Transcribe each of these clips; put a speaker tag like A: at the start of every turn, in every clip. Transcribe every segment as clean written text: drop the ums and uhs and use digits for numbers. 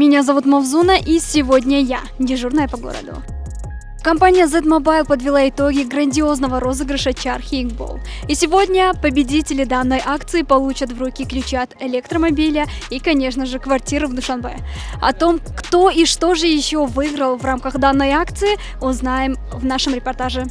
A: Меня зовут Мавзуна, и сегодня я, дежурная по городу. Компания Z-Mobile подвела итоги грандиозного розыгрыша Charge Egg-Ball. И сегодня победители данной акции получат в руки ключи от электромобиля и, конечно же, квартиры в Душанбе. О том, кто и что же еще выиграл в рамках данной акции, узнаем в нашем репортаже.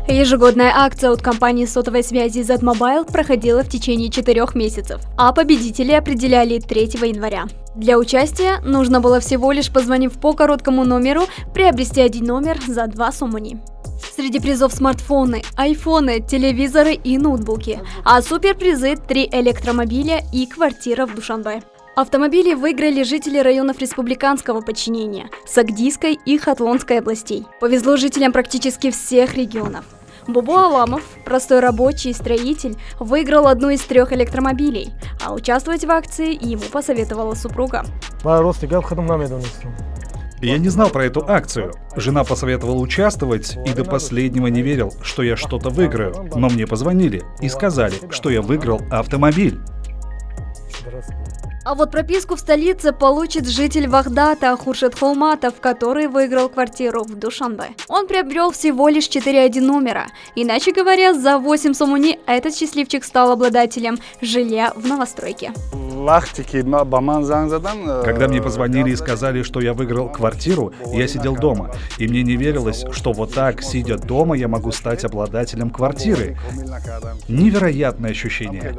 A: Ежегодная акция от компании сотовой связи Z-Mobile проходила в течение 4 месяцев, а победители определяли 3 января. Для участия нужно было всего лишь, позвонив по короткому номеру, приобрести один номер за 2 сомони. Среди призов смартфоны, айфоны, телевизоры и ноутбуки, а суперпризы 3 электромобиля и квартира в Душанбе. Автомобили выиграли жители районов республиканского подчинения, Сагдийской и Хатлонской областей. Повезло жителям практически всех регионов. Бубу Аламов, простой рабочий и строитель, выиграл одну из 3 электромобилей, а участвовать в акции ему посоветовала супруга.
B: Я не знал про эту акцию. Жена посоветовала участвовать и до последнего не верил, что я что-то выиграю. Но мне позвонили и сказали, что я выиграл автомобиль.
A: А вот прописку в столице получит житель Вахдата Хуршид Холматов, который выиграл квартиру в Душанбе. Он приобрел всего лишь 4 номера. Иначе говоря, за 8 сомони этот счастливчик стал обладателем жилья в новостройке.
B: Когда мне позвонили и сказали, что я выиграл квартиру, я сидел дома. И мне не верилось, что вот так, сидя дома, я могу стать обладателем квартиры. Невероятное ощущение.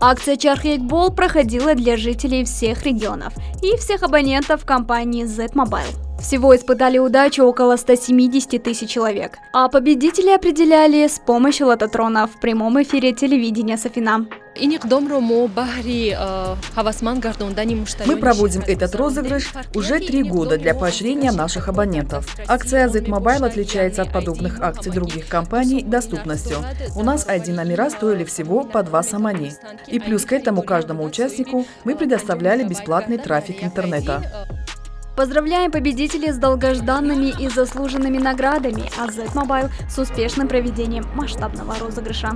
A: Акция Charge Egg-Ball проходила для жителей всех регионов и всех абонентов компании Z-Mobile. Всего испытали удачу около 170 тысяч человек, а победители определяли с помощью лототрона в прямом эфире телевидения Софина.
C: Мы проводим этот розыгрыш уже 3 года для поощрения наших абонентов. Акция Z-Mobile отличается от подобных акций других компаний доступностью. У нас ID-номера стоили всего по 2 сомони. И плюс к этому каждому участнику мы предоставляли бесплатный трафик интернета.
A: Поздравляем победителей с долгожданными и заслуженными наградами, а Z-Mobile с успешным проведением масштабного розыгрыша.